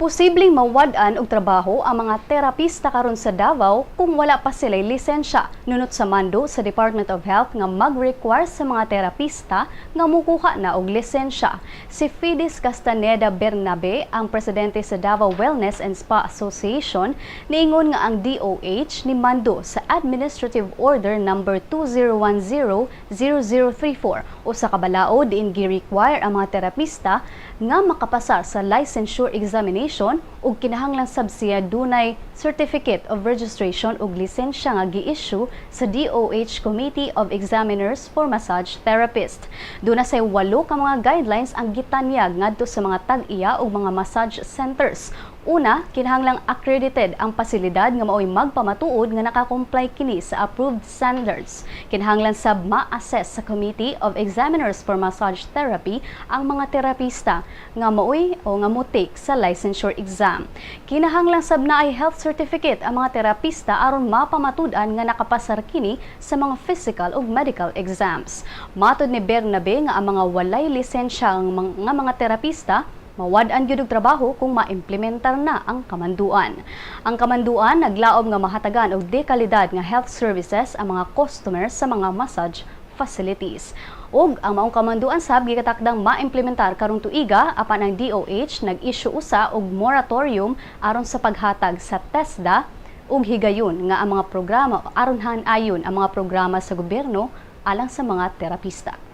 Posibleng mawad-an og trabaho ang mga terapista karon sa Davao kung wala pa sila'y lisensya. Nunot sa mando sa Department of Health nga mag-require sa mga terapista nga mukuha na og lisensya. Si Fides Castaneda Bernabe, ang presidente sa Davao Wellness and Spa Association, niingon nga ang DOH ni mando sa Administrative Order number 2010-0034 o sa kabalao diin gi-require ang mga terapista nga makapasa sa licensure examination ug kinahanglan sab siya dunay Certificate of Registration ug lisensya nga gi-issue sa DOH Committee of Examiners for Massage Therapist. Duna say 8 ka mga guidelines ang gitanyag ngadto sa mga tag-iya ug mga massage centers. Una, kinahanglang accredited ang pasilidad nga mao'y magpamatuod nga nakakomply kini sa approved standards. Kinahanglan sab ma-assess sa Committee of Examiners for Massage Therapy ang mga terapista nga mao'y o nga mo-take sa licensure exam. Kinahanglan sab na ay health certificate ang mga terapista aron mapamatud-an nga nakapasar kini sa mga physical ug medical exams. Matud ni Bernabe nga ang mga walay lisensya nga mga terapista mawad-an gyud og trabaho kung maimplementar na ang kamanduan. Ang kamanduan naglaom nga mahatagan og dekalidad nga health services ang mga customers sa mga massage facilities. Og ang maong kamanduan sab gikatakdang maimplementar karong tuiga apan ang DOH nag-issue usa og moratorium aron sa paghatag sa TESDA ug higayon nga ang mga programa aron hanayon ang mga programa sa gobyerno alang sa mga terapista.